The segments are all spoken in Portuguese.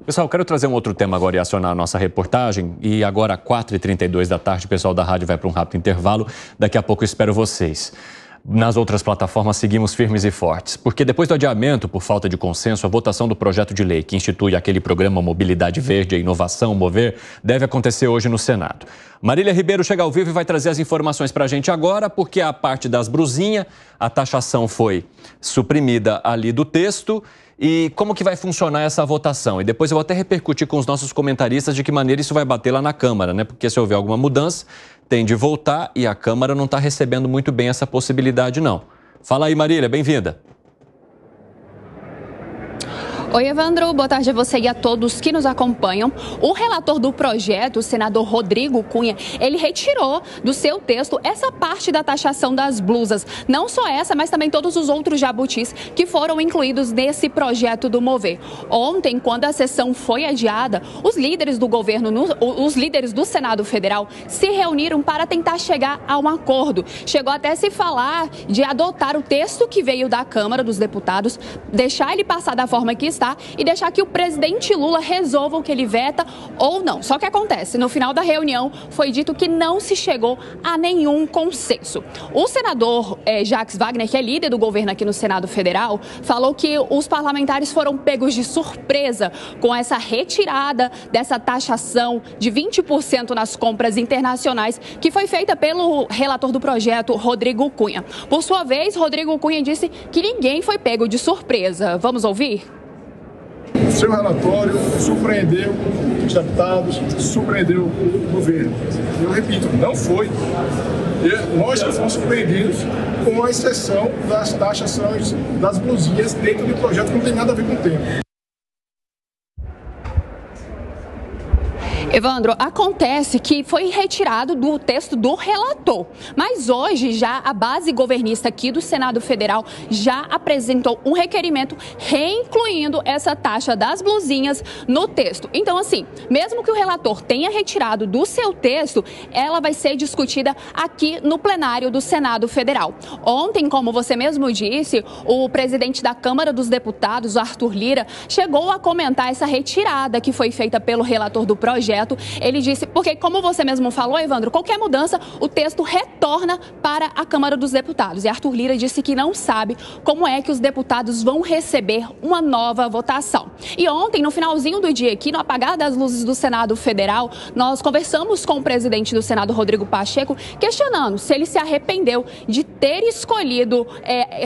Pessoal, quero trazer um outro tema agora e acionar a nossa reportagem. E agora, às 4h32 da tarde, o pessoal da rádio vai para um rápido intervalo. Daqui a pouco eu espero vocês. Nas outras plataformas, seguimos firmes e fortes. Porque depois do adiamento, por falta de consenso, a votação do projeto de lei que institui aquele programa Mobilidade Verde e Inovação, Mover, deve acontecer hoje no Senado. Marília Ribeiro chega ao vivo e vai trazer as informações para a gente agora, porque a parte das brusinhas, a taxação foi suprimida ali do texto. E como que vai funcionar essa votação? E depois eu vou até repercutir com os nossos comentaristas de que maneira isso vai bater lá na Câmara, né? Porque se houver alguma mudança, tem de voltar e a Câmara não está recebendo muito bem essa possibilidade, não. Fala aí, Marília, bem-vinda. Oi, Evandro, boa tarde a você e a todos que nos acompanham. O relator do projeto, o senador Rodrigo Cunha, ele retirou do seu texto essa parte da taxação das blusas. Não só essa, mas também todos os outros jabutis que foram incluídos nesse projeto do Mover. Ontem, quando a sessão foi adiada, os líderes do governo, os líderes do Senado Federal se reuniram para tentar chegar a um acordo. Chegou até a se falar de adotar o texto que veio da Câmara dos Deputados, deixar ele passar da forma que está e deixar que o presidente Lula resolva o que ele veta ou não. Só que acontece, no final da reunião foi dito que não se chegou a nenhum consenso. O senador Jacques Wagner, que é líder do governo aqui no Senado Federal, falou que os parlamentares foram pegos de surpresa com essa retirada dessa taxação de 20% nas compras internacionais que foi feita pelo relator do projeto, Rodrigo Cunha. Por sua vez, Rodrigo Cunha disse que ninguém foi pego de surpresa. Vamos ouvir? O seu relatório surpreendeu os deputados, surpreendeu o governo. Eu repito, não foi. Nós fomos surpreendidos com a exceção das taxações das blusinhas dentro do projeto que não tem nada a ver com o tema. Evandro, acontece que foi retirado do texto do relator, mas hoje já a base governista aqui do Senado Federal já apresentou um requerimento reincluindo essa taxa das blusinhas no texto. Então, assim, mesmo que o relator tenha retirado do seu texto, ela vai ser discutida aqui no plenário do Senado Federal. Ontem, como você mesmo disse, o presidente da Câmara dos Deputados, Arthur Lira, chegou a comentar essa retirada que foi feita pelo relator do projeto. Ele disse, porque como você mesmo falou, Evandro, qualquer mudança, o texto retorna para a Câmara dos Deputados. E Arthur Lira disse que não sabe como é que os deputados vão receber uma nova votação. E ontem, no finalzinho do dia aqui, no apagar das luzes do Senado Federal, nós conversamos com o presidente do Senado, Rodrigo Pacheco, questionando se ele se arrependeu de ter escolhido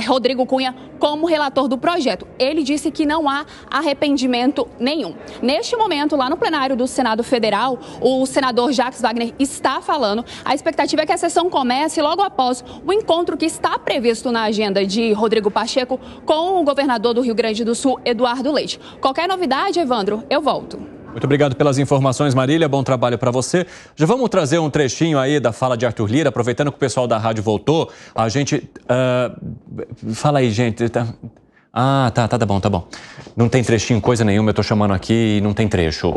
Rodrigo Cunha como relator do projeto. Ele disse que não há arrependimento nenhum. Neste momento, lá no plenário do Senado Federal, o senador Jacques Wagner está falando. A expectativa é que a sessão comece logo após o encontro que está previsto na agenda de Rodrigo Pacheco com o governador do Rio Grande do Sul, Eduardo Leite. Qualquer novidade, Evandro, eu volto. Muito obrigado pelas informações, Marília. Bom trabalho para você. Já vamos trazer um trechinho aí da fala de Arthur Lira, aproveitando que o pessoal da rádio voltou. A gente... Fala aí, gente. Tá bom. Não tem trechinho, coisa nenhuma, eu tô chamando aqui e não tem trecho.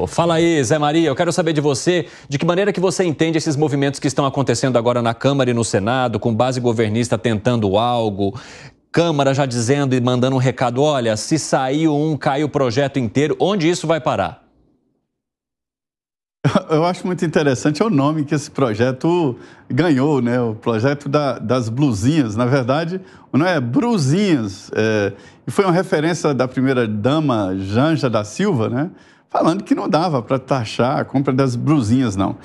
Fala aí, Zé Maria, eu quero saber de você, de que maneira que você entende esses movimentos que estão acontecendo agora na Câmara e no Senado, com base governista tentando algo, Câmara já dizendo e mandando um recado, olha, se sair um, cai o projeto inteiro, onde isso vai parar? Eu acho muito interessante o nome que esse projeto ganhou, né? O projeto das blusinhas. Na verdade, não é brusinhas. E foi uma referência da primeira-dama Janja da Silva, né? Falando que não dava para taxar a compra das blusinhas, não.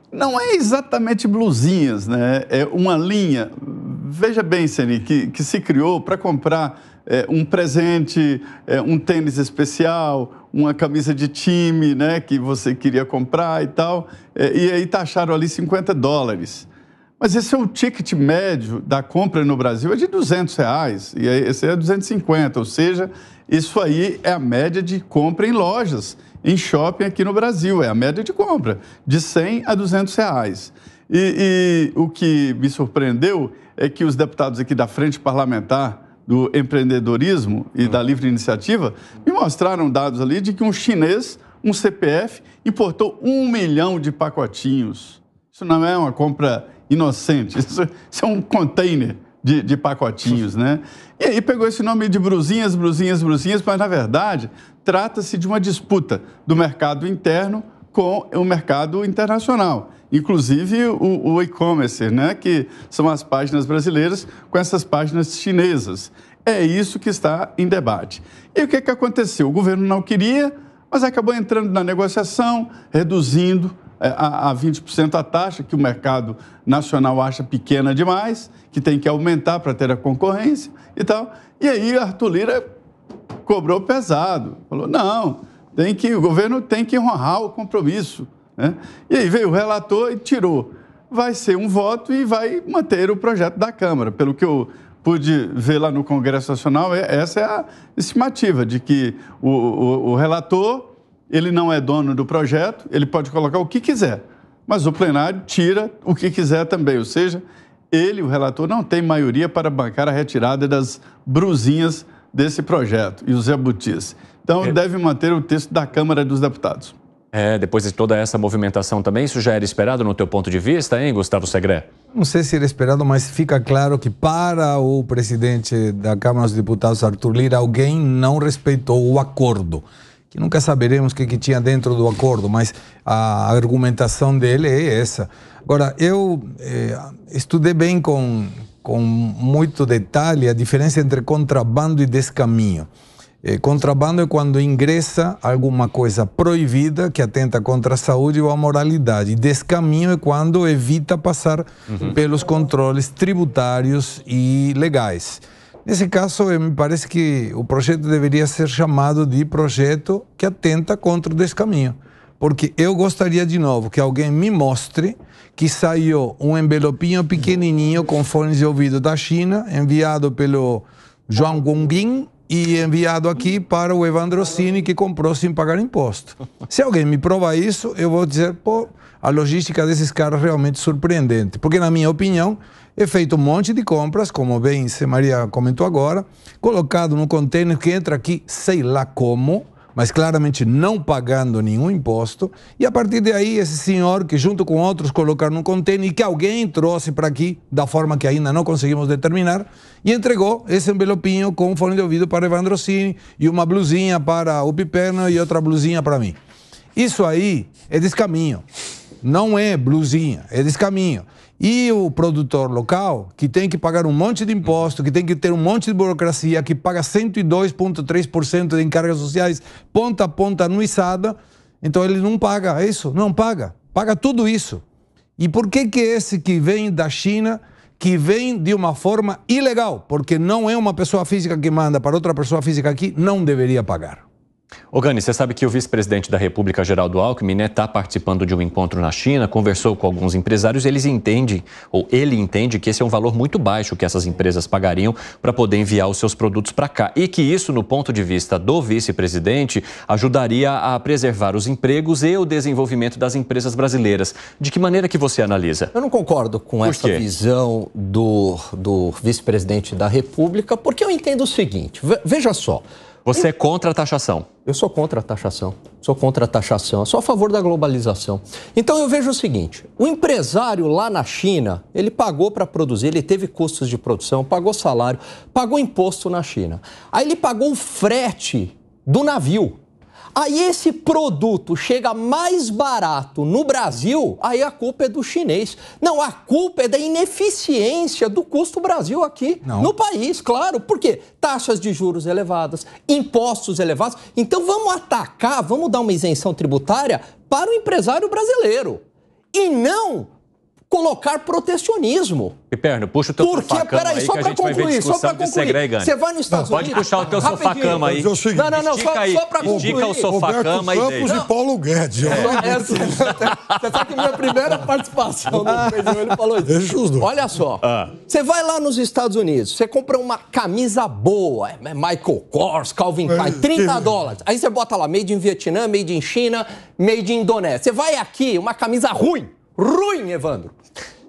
Não é exatamente blusinhas, né? É uma linha, veja bem, Ceni, que se criou para comprar um presente, um tênis especial, uma camisa de time, né, que você queria comprar e tal, e aí taxaram ali $50. Mas esse é o ticket médio da compra no Brasil, é de R$200, e esse é 250, ou seja, isso aí é a média de compra em lojas, em shopping aqui no Brasil, é a média de compra, de R$100 a R$200. E o que me surpreendeu é que os deputados aqui da Frente Parlamentar do Empreendedorismo e da Livre Iniciativa me mostraram dados ali de que um chinês, um CPF, importou 1 milhão de pacotinhos. Isso não é uma compra inocente, isso é um container de pacotinhos, né? E aí pegou esse nome de brusinhas, mas na verdade trata-se de uma disputa do mercado interno com o mercado internacional. Inclusive o e-commerce, né? Que são as páginas brasileiras com essas páginas chinesas. É isso que está em debate. E o que aconteceu? O governo não queria, mas acabou entrando na negociação, reduzindo a 20% a taxa, que o mercado nacional acha pequena demais, que tem que aumentar para ter a concorrência e tal. E aí Arthur Lira cobrou pesado, falou, não, o governo tem que honrar o compromisso, né? E aí veio o relator e tirou. Vai ser um voto e vai manter o projeto da Câmara. Pelo que eu pude ver lá no Congresso Nacional, essa é a estimativa de que o relator, ele não é dono do projeto, ele pode colocar o que quiser, mas o plenário tira o que quiser também, ou seja, ele, o relator, não tem maioria para bancar a retirada das brusinhas desse projeto e os jabutis. Então, deve manter o texto da Câmara dos Deputados. Depois de toda essa movimentação também, isso já era esperado no teu ponto de vista, hein, Gustavo Segré? Não sei se era esperado, mas fica claro que para o presidente da Câmara dos Deputados, Arthur Lira, alguém não respeitou o acordo. Que nunca saberemos o que tinha dentro do acordo, mas a argumentação dele é essa. Agora, eu estudei bem com muito detalhe a diferença entre contrabando e descaminho. Contrabando é quando ingressa alguma coisa proibida que atenta contra a saúde ou a moralidade. E descaminho é quando evita passar pelos controles tributários e legais. Nesse caso, me parece que o projeto deveria ser chamado de projeto que atenta contra o descaminho. Porque eu gostaria, de novo, que alguém me mostre que saiu um envelopinho pequenininho com fones de ouvido da China, enviado pelo João Gongbin e enviado aqui para o Evandro Cini, que comprou sem pagar imposto. Se alguém me provar isso, eu vou dizer, a logística desses caras é realmente surpreendente. Porque, na minha opinião, é feito um monte de compras, como bem Maria comentou agora, colocado no container que entra aqui, sei lá como, mas claramente não pagando nenhum imposto. E a partir daí, esse senhor, que junto com outros colocaram no container e que alguém trouxe para aqui, da forma que ainda não conseguimos determinar, e entregou esse envelopinho com um fone de ouvido para Evandro Cini e uma blusinha para o Piperno e outra blusinha para mim. Isso aí é descaminho. Não é blusinha, é descaminho. E o produtor local, que tem que pagar um monte de imposto, que tem que ter um monte de burocracia, que paga 102,3% de encargas sociais, ponta a ponta anuiçada, então ele não paga isso, não paga. Paga tudo isso. E por que esse que vem da China, que vem de uma forma ilegal, porque não é uma pessoa física que manda para outra pessoa física aqui, não deveria pagar? Ô Gani, você sabe que o vice-presidente da República, Geraldo Alckmin, está participando de um encontro na China, conversou com alguns empresários, ele entende que esse é um valor muito baixo que essas empresas pagariam para poder enviar os seus produtos para cá e que isso, no ponto de vista do vice-presidente, ajudaria a preservar os empregos e o desenvolvimento das empresas brasileiras. De que maneira que você analisa? Eu não concordo com essa visão do vice-presidente da República, porque eu entendo o seguinte, veja só. Você é contra a taxação? Eu sou contra a taxação. Sou contra a taxação. Eu sou a favor da globalização. Então eu vejo o seguinte, o empresário lá na China, ele pagou para produzir, ele teve custos de produção, pagou salário, pagou imposto na China. Aí ele pagou o frete do navio. Aí esse produto chega mais barato no Brasil, aí a culpa é do chinês. Não, a culpa é da ineficiência do custo Brasil aqui no país, claro. Por quê? Taxas de juros elevadas, impostos elevados. Então vamos atacar, vamos dar uma isenção tributária para o empresário brasileiro. E não colocar protecionismo. Piperno, puxa o teu sofá-cama aí que a gente vai ver discussão de Segré e Gani. Você vai nos Estados Unidos... Pode puxar o teu sofá-cama aí. Não, só para concluir. Estica o sofá-cama aí. Roberto Campos e Paulo Guedes. Você sabe que minha primeira participação no Brasil, ele falou isso. Olha só, você vai lá nos Estados Unidos, você compra uma camisa boa, Michael Kors, Calvin Klein, $30. Aí você bota lá, made in Vietnã, made in China, made in Indonésia. Você vai aqui, uma camisa ruim, Evandro,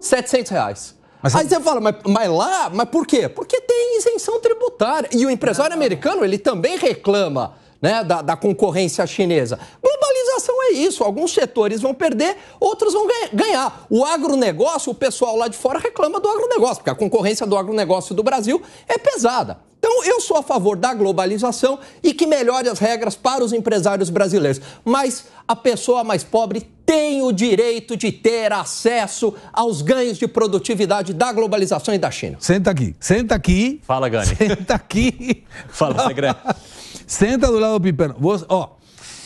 R$700. Aí você fala, mas por quê? Porque tem isenção tributária. E o empresário americano, ele também reclama, né, da concorrência chinesa. Globalização é é isso. Alguns setores vão perder, outros vão ganhar. O agronegócio, o pessoal lá de fora reclama do agronegócio, porque a concorrência do agronegócio do Brasil é pesada. Então, eu sou a favor da globalização e que melhore as regras para os empresários brasileiros. Mas a pessoa mais pobre tem o direito de ter acesso aos ganhos de produtividade da globalização e da China. Senta aqui. Fala, Gani. Senta aqui. Fala, Segre. Senta do lado do Piperno.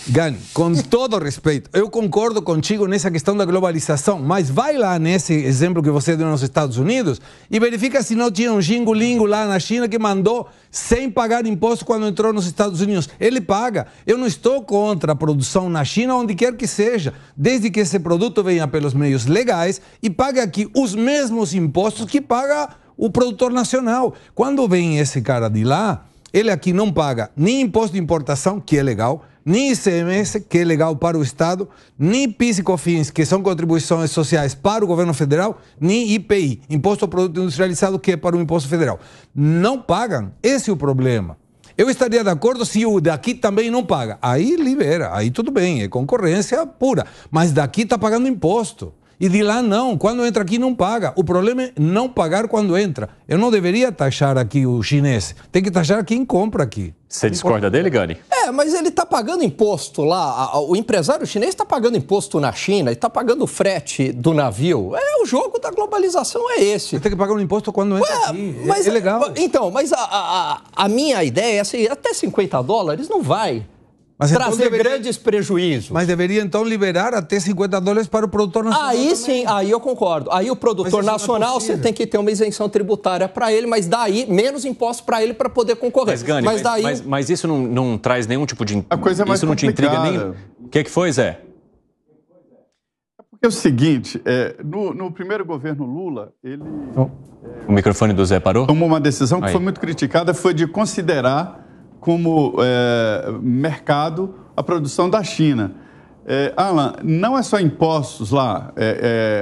Gani, com todo respeito, eu concordo contigo nessa questão da globalização, mas vai lá nesse exemplo que você deu nos Estados Unidos e verifica se não tinha um jingolingo lá na China que mandou sem pagar imposto quando entrou nos Estados Unidos. Ele paga. Eu não estou contra a produção na China, onde quer que seja, desde que esse produto venha pelos meios legais e pague aqui os mesmos impostos que paga o produtor nacional. Quando vem esse cara de lá, ele aqui não paga nem imposto de importação, que é legal, nem ICMS, que é legal para o Estado, nem PIS e COFINS, que são contribuições sociais para o governo federal, nem IPI, Imposto ao Produto Industrializado, que é para o Imposto Federal. Não pagam. Esse é o problema. Eu estaria de acordo se o daqui também não paga. Aí libera, aí tudo bem, é concorrência pura. Mas daqui está pagando imposto. E de lá não, quando entra aqui não paga. O problema é não pagar quando entra. Eu não deveria taxar aqui o chinês, tem que taxar quem compra aqui. Você discorda dele, Gani? Mas ele está pagando imposto lá, o empresário chinês está pagando imposto na China, ele está pagando o frete do navio. O jogo da globalização é esse. Ele tem que pagar um imposto quando entra aqui, é legal. Então, mas a minha ideia é assim, até $50 não vai trazer grandes prejuízos. Mas deveria então liberar até $50 para o produtor nacional. Aí também. Sim, aí eu concordo. Aí o produtor nacional, você tem que ter uma isenção tributária para ele, mas daí menos impostos para ele para poder concorrer. Mas, Gani, mas isso não traz nenhum tipo de... A coisa é mais isso não complicada. Te intriga nem... O que foi, Zé? Porque é o seguinte, no primeiro governo Lula, ele... O microfone do Zé parou? Tomou uma decisão que foi muito criticada, foi de considerar como mercado a produção da China. Alan, não é só impostos lá,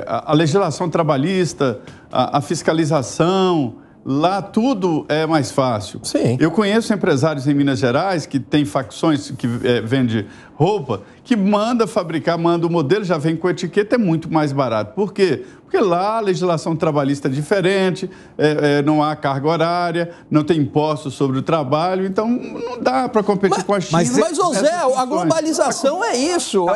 a legislação trabalhista, a fiscalização, lá tudo é mais fácil. Sim. Eu conheço empresários em Minas Gerais que têm facções que vendem roupa, que manda fabricar, manda o modelo, já vem com etiqueta, é muito mais barato. Por quê? Porque lá a legislação trabalhista é diferente, não há carga horária, não tem impostos sobre o trabalho, então não dá para competir com a China. Mas Zé, a globalização é isso.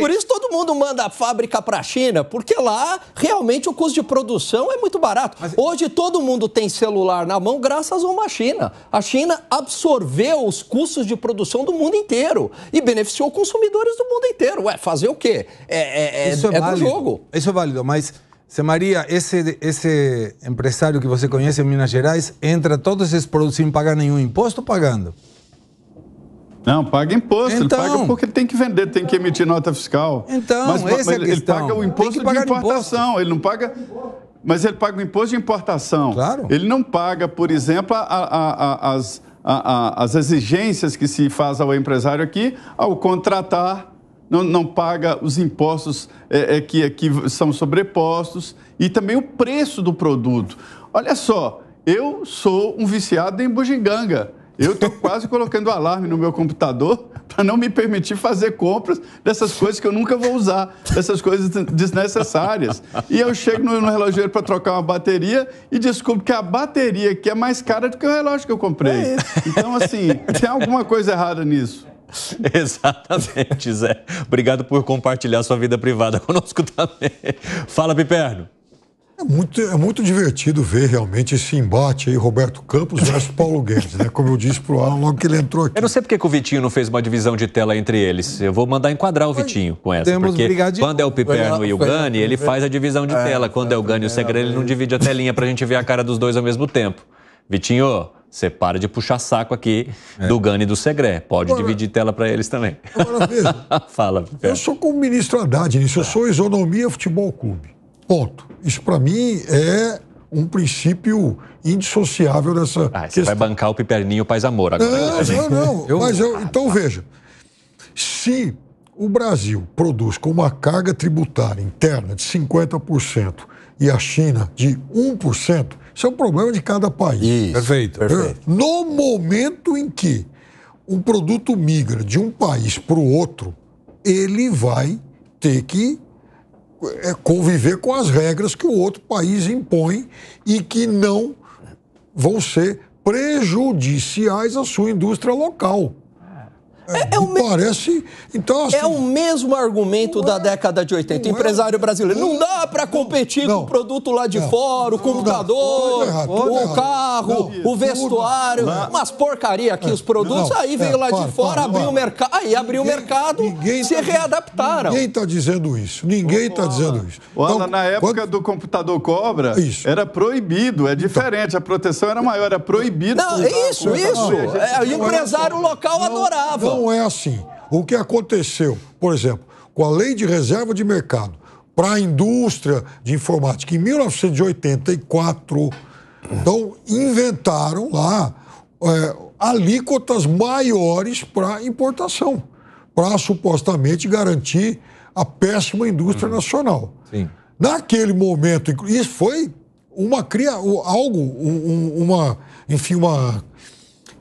Por isso todo mundo manda a fábrica para a China, porque lá realmente o custo de produção é muito barato. Hoje todo mundo tem celular na mão graças a uma China. A China absorveu os custos de produção do mundo inteiro e beneficiou consumidores do mundo inteiro. Fazer o quê? Isso é do jogo. Isso é válido, mas, Zé Maria, esse empresário que você conhece em Minas Gerais, entra todos esses produtos sem pagar nenhum imposto ou pagando? Não, paga imposto. Então, ele paga porque ele tem que vender, tem que emitir nota fiscal. Então, mas ele paga o imposto de importação. Imposto. Ele não paga... Mas ele paga o imposto de importação. Claro. Ele não paga, por exemplo, as exigências que se faz ao empresário aqui ao contratar. Não paga os impostos que aqui são sobrepostos e também o preço do produto. Olha só, eu sou um viciado em bugiganga. Eu estou quase colocando alarme no meu computador para não me permitir fazer compras dessas coisas que eu nunca vou usar, dessas coisas desnecessárias. E eu chego no relojoeiro para trocar uma bateria e descubro que a bateria aqui é mais cara do que o relógio que eu comprei. Então, assim, tem alguma coisa errada nisso. Exatamente, Zé. Obrigado por compartilhar sua vida privada conosco também. Fala, Piperno. É muito divertido ver realmente esse embate aí, Roberto Campos versus Paulo Guedes, né? Como eu disse pro Alan logo que ele entrou aqui. Eu não sei porque que o Vitinho não fez uma divisão de tela entre eles. Eu vou mandar enquadrar o Vitinho com essa. Porque quando é o Piperno e o Gani, ele faz a divisão de tela. Quando é o Gani e o Segre, ele não divide a telinha pra gente ver a cara dos dois ao mesmo tempo. Vitinho, você para de puxar saco aqui do Gani e do Segre. Pode dividir tela para eles também. Agora veja, Fala, Piperno. Eu sou como ministro Haddad nisso, eu sou Isonomia Futebol Clube. Ponto. Isso para mim é um princípio indissociável dessa você questão. vai bancar o Piperninho Paz Amor agora. Não. Então veja, se o Brasil produz com uma carga tributária interna de 50% e a China de 1%, isso é um problema de cada país. Isso. Perfeito. No momento em que um produto migra de um país para o outro, ele vai ter que conviver com as regras que o outro país impõe e que não vão ser prejudiciais à sua indústria local. Parece. Então, assim, é o mesmo argumento da década de 80. Empresário brasileiro. Não dá para competir com o produto lá de fora, o computador, o carro, o vestuário, umas porcaria aqui, os produtos. Aí veio lá de fora, abriu o mercado. Aí abriu o mercado, se readaptaram. Ninguém está dizendo isso. Ninguém está dizendo isso. Então, na época do computador Cobra, era proibido, é diferente. A proteção era maior, era proibido. Não, isso. O empresário local adorava. Não é assim. O que aconteceu, por exemplo, com a Lei de Reserva de Mercado para a indústria de informática em 1984, então inventaram lá alíquotas maiores para importação, para supostamente garantir a péssima indústria nacional. Sim. Naquele momento, isso foi uma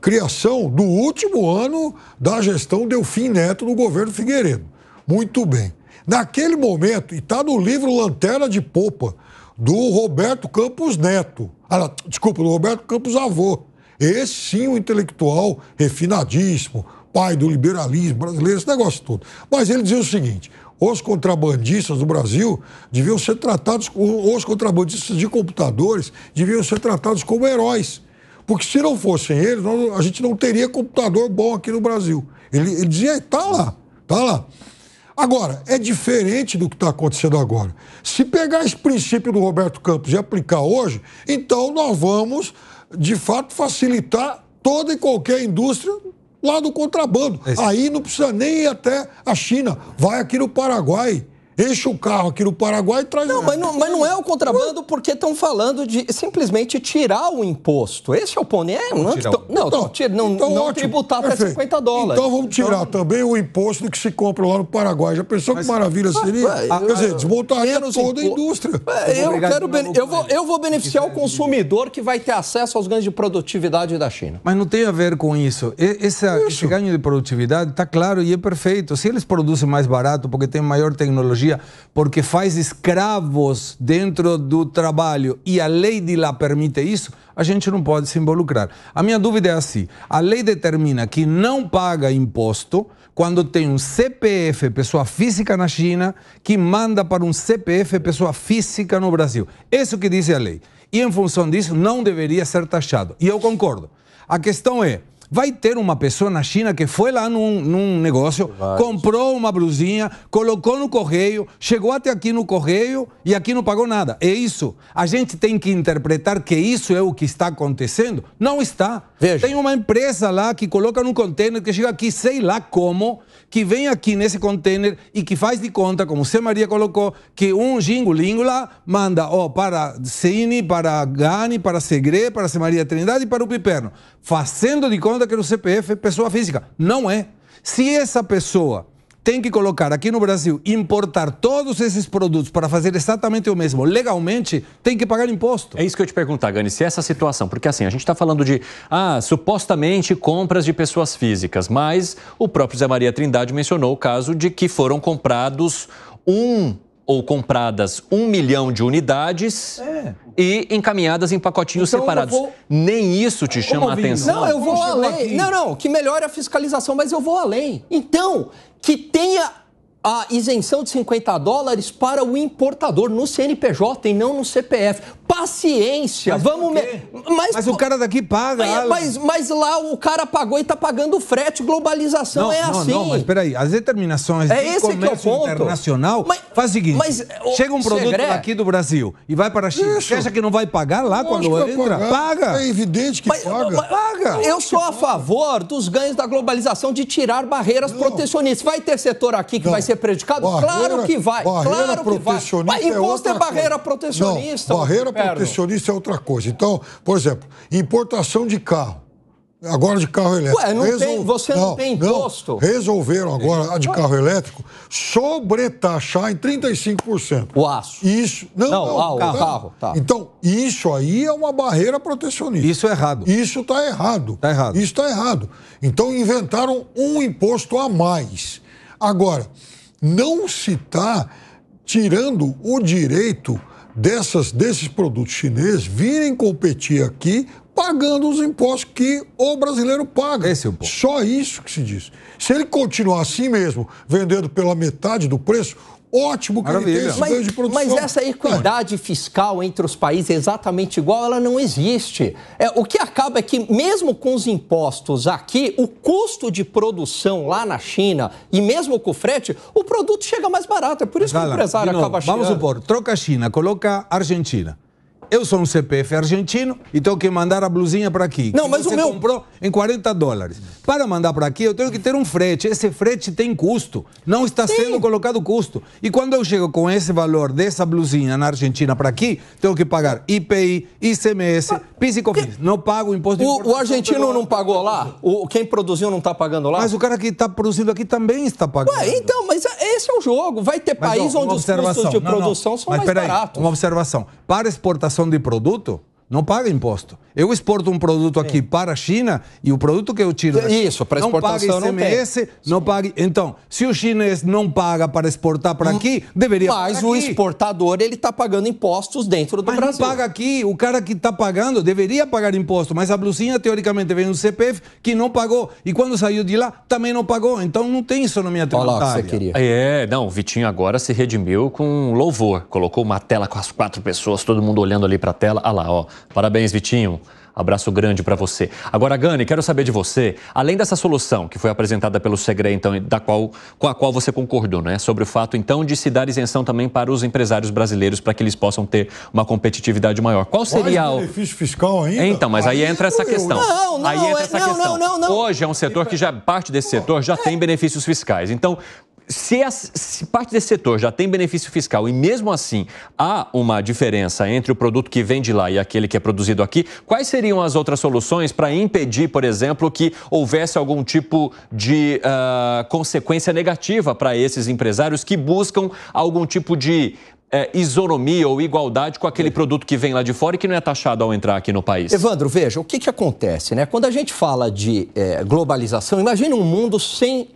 criação do último ano da gestão Delfim Neto no governo Figueiredo. Muito bem. Naquele momento, e está no livro Lanterna de Popa, do Roberto Campos Neto. Do Roberto Campos Avô. Esse sim, um intelectual refinadíssimo, pai do liberalismo brasileiro, esse negócio todo. Mas ele dizia o seguinte: os contrabandistas do Brasil deviam ser tratados, os contrabandistas de computadores deviam ser tratados como heróis. Porque se não fossem eles, a gente não teria computador bom aqui no Brasil. Ele dizia, tá lá. Agora, é diferente do que está acontecendo agora. Se pegar esse princípio do Roberto Campos e aplicar hoje, então nós vamos, de fato, facilitar toda e qualquer indústria lá do contrabando. Aí não precisa nem ir até a China. Vai aqui no Paraguai. Enche o carro aqui no Paraguai e traz... Não, mas não é o contrabando porque estão falando de simplesmente tirar o imposto. Esse é o ponto. Não tributar até $50. Então vamos tirar também o imposto que se compra lá no Paraguai. Já pensou que maravilha seria? Quer dizer, desmontaria toda a indústria. Eu vou beneficiar o consumidor que vai ter acesso aos ganhos de produtividade da China. Mas não tem a ver com isso. Esse ganho de produtividade está claro e é perfeito. Se eles produzem mais barato porque tem maior tecnologia, porque faz escravos dentro do trabalho e a lei de lá permite isso, a gente não pode se involucrar. A minha dúvida é assim: a lei determina que não paga imposto quando tem um CPF, pessoa física na China, que manda para um CPF, pessoa física no Brasil. Isso que diz a lei. E em função disso não deveria ser taxado. E eu concordo. A questão é: vai ter uma pessoa na China que foi lá num negócio, comprou uma blusinha, colocou no correio, chegou até aqui no correio e aqui não pagou nada. É isso. A gente tem que interpretar que isso é o que está acontecendo? Não está. Veja. Tem uma empresa lá que coloca num container, que chega aqui, sei lá como, que vem aqui nesse container e que faz de conta, como você, Maria, colocou, que um jingolingo lá manda para Cine, para Gani, para Segre, para Maria Trindade e para o Piperno, fazendo de conta que era o CPF pessoa física. Não é. Se essa pessoa tem que colocar aqui no Brasil, importar todos esses produtos para fazer exatamente o mesmo legalmente, tem que pagar imposto. É isso que eu te perguntar, Gani, se essa situação, porque assim, a gente está falando de, supostamente compras de pessoas físicas, mas o próprio Zé Maria Trindade mencionou o caso de que foram compradas 1 milhão de unidades e encaminhadas em pacotinhos separados. Nem isso te chama a atenção? Não, eu vou além. Não, que melhore a fiscalização, mas eu vou além. Então, que tenha a isenção de $50 para o importador no CNPJ e não no CPF. Paciência, mas o cara daqui paga. Mas lá o cara pagou e está pagando frete, globalização assim. Não, mas peraí, as determinações de comércio internacional faz o seguinte, chega um produto daqui do Brasil e vai para a China, você acha que não vai pagar lá quando entra? Paga. É evidente que paga. Eu sou a favor dos ganhos da globalização, de tirar barreiras protecionistas. Vai ter setor aqui que vai ser prejudicado? Claro que vai. Claro que vai. Mas imposto é barreira protecionista. Barreira protecionista é outra coisa. Então, por exemplo, importação de carro. Agora de carro elétrico. Você não tem imposto. Resolveram agora a de carro elétrico sobretaxar em 35%. O aço. Isso. O carro. Tá. Então, isso aí é uma barreira protecionista. Isso é errado. Isso está errado. Isso está errado. Então, inventaram um imposto a mais. Agora, não se está tirando o direito desses produtos chineses virem competir aqui pagando os impostos que o brasileiro paga. Esse é o ponto. Só isso que se diz. Se ele continuar assim mesmo, vendendo pela metade do preço, ótimo que ele tem esse ganho de produção. Mas essa equidade fiscal entre os países exatamente igual, ela não existe. O que acaba é que, mesmo com os impostos aqui, o custo de produção lá na China, e mesmo com o frete, o produto chega mais barato. É por isso que o empresário acaba chegando. Vamos supor, troca a China, coloca a Argentina. Eu sou um CPF argentino e tenho que mandar a blusinha para aqui. Não, mas você comprou em $40. Para mandar para aqui, eu tenho que ter um frete. Esse frete tem custo. Não está sendo colocado custo. E quando eu chego com esse valor dessa blusinha na Argentina para aqui, tenho que pagar IPI, ICMS, PIS e COFINS. Não pago imposto de importação. O argentino não pagou lá? Quem produziu não está pagando lá? Mas o cara que está produzindo aqui também está pagando. Então, mas esse é o jogo. Vai ter país onde os custos de produção são mais baratos. Uma observação. Para exportação de produto, não paga imposto. Eu exporto um produto aqui para a China e o produto que eu tiro isso, para exportação não paga ICMS, não paga. Então, se o chinês não paga para exportar para aqui, deveria pagar aqui. Mas o exportador, ele está pagando impostos dentro do Brasil. Mas não paga aqui. O cara que está pagando deveria pagar imposto, mas a blusinha, teoricamente, vem do CPF que não pagou. E quando saiu de lá, também não pagou. Então, não tem isonomia tributária. Olha lá o que você queria. Não, o Vitinho agora se redimiu com louvor. Colocou uma tela com as 4 pessoas, todo mundo olhando ali para a tela. Olha lá, ó. Parabéns, Vitinho. Abraço grande para você. Agora, Gani, quero saber de você, além dessa solução que foi apresentada pelo Segré, então, com a qual você concordou, né? Sobre o fato, então, de se dar isenção também para os empresários brasileiros para que eles possam ter uma competitividade maior. Qual seria o benefício fiscal ainda? Então, mas aí entra essa questão. Não. Hoje é um setor que parte desse setor já tem benefícios fiscais. Então, se parte desse setor já tem benefício fiscal e mesmo assim há uma diferença entre o produto que vem de lá e aquele que é produzido aqui, quais seriam as outras soluções para impedir, por exemplo, que houvesse algum tipo de consequência negativa para esses empresários que buscam algum tipo de isonomia ou igualdade com aquele produto que vem lá de fora e que não é taxado ao entrar aqui no país? Evandro, veja, o que acontece, né? Quando a gente fala de globalização, imagine um mundo sem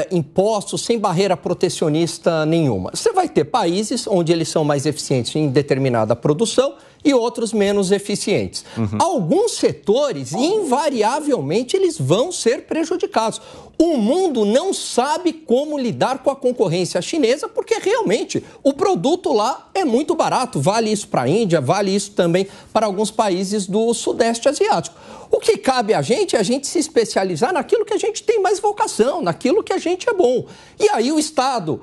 impostos, sem barreira protecionista nenhuma. Você vai ter países onde eles são mais eficientes em determinada produção e outros menos eficientes. Alguns setores, invariavelmente, eles vão ser prejudicados. O mundo não sabe como lidar com a concorrência chinesa, porque realmente o produto lá é muito barato. Vale isso para a Índia, vale isso também para alguns países do Sudeste Asiático. O que cabe a gente é a gente se especializar naquilo que a gente tem mais vocação, naquilo que a gente é bom. E aí o Estado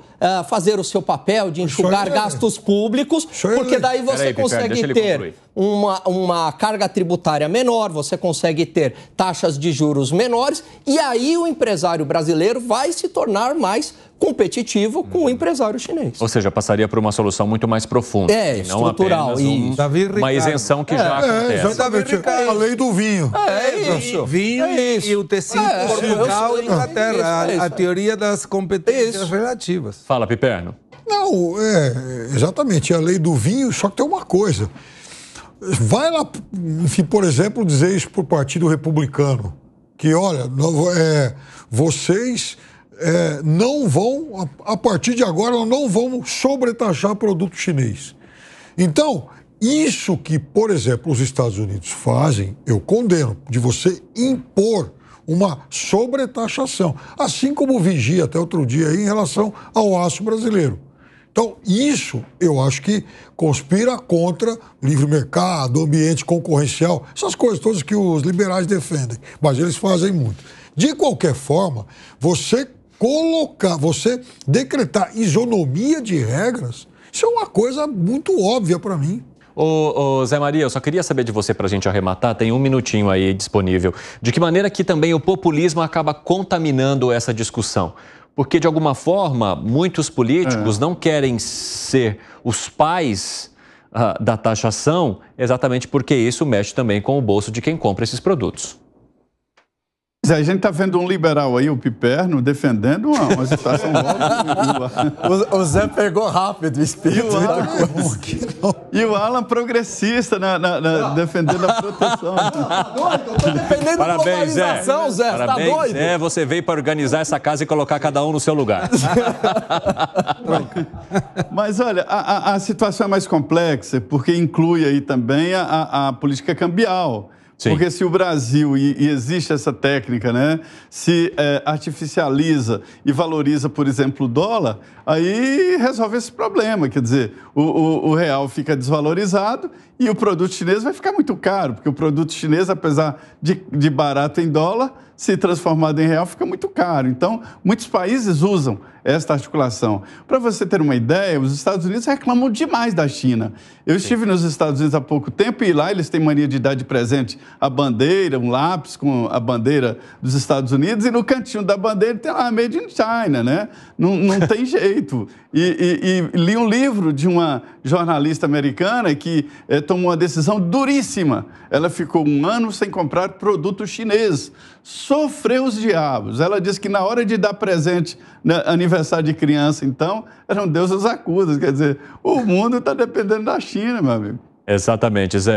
fazer o seu papel de enxugar gastos públicos, porque daí você consegue ter uma carga tributária menor, você consegue ter taxas de juros menores, e aí o empresário brasileiro vai se tornar mais competitivo com o empresário chinês. Ou seja, passaria por uma solução muito mais profunda. Estrutural. Não apenas uma isenção que já acontece. Exatamente, a lei do vinho. Isso. Vinho e o tecido Portugal e Inglaterra. A teoria das competências relativas. Fala, Piperno. Não, exatamente, a lei do vinho, só que tem uma coisa. Vai lá, enfim, por exemplo, dizer isso para o Partido Republicano, que, olha, vocês não vão, a partir de agora, não vão sobretaxar produto chinês. Então, isso que, por exemplo, os Estados Unidos fazem, eu condeno, de você impor uma sobretaxação, assim como vigia até outro dia aí em relação ao aço brasileiro. Então, isso eu acho que conspira contra livre mercado, ambiente concorrencial, essas coisas todas que os liberais defendem, mas eles fazem muito. De qualquer forma, você decretar isonomia de regras, isso é uma coisa muito óbvia para mim. Ô Zé Maria, eu só queria saber de você para a gente arrematar, tem um minutinho aí disponível. De que maneira que também o populismo acaba contaminando essa discussão? Porque, de alguma forma, muitos políticos não querem ser os pais da taxação, exatamente porque isso mexe também com o bolso de quem compra esses produtos. A gente está vendo um liberal aí, o Piperno, defendendo uma situação óbvia. O Zé pegou rápido o espírito. E o Alan progressista defendendo a proteção. Defendendo Parabéns, globalização, Zé. Parabéns, tá doido? Zé. Você veio para organizar essa casa e colocar cada um no seu lugar. Mas, olha, a situação é mais complexa, porque inclui aí também a política cambial. Sim. Porque se o Brasil, e existe essa técnica, né, se artificializa e valoriza, por exemplo, o dólar, aí resolve esse problema. Quer dizer, o real fica desvalorizado e o produto chinês vai ficar muito caro, porque o produto chinês, apesar de barato em dólar, se transformado em real, fica muito caro. Então, muitos países usam esta articulação. Para você ter uma ideia, os Estados Unidos reclamam demais da China. Eu estive nos Estados Unidos há pouco tempo e lá eles têm mania de dar de presente a bandeira, um lápis com a bandeira dos Estados Unidos, e no cantinho da bandeira tem lá Made in China, né? Não tem jeito. E li um livro de uma jornalista americana que tomou uma decisão duríssima. Ela ficou 1 ano sem comprar produto chinês. Sofreu os diabos. Ela disse que na hora de dar presente no aniversário de criança, então, eram Deus os acuda. Quer dizer, o mundo está dependendo da China, meu amigo. Exatamente, Zé.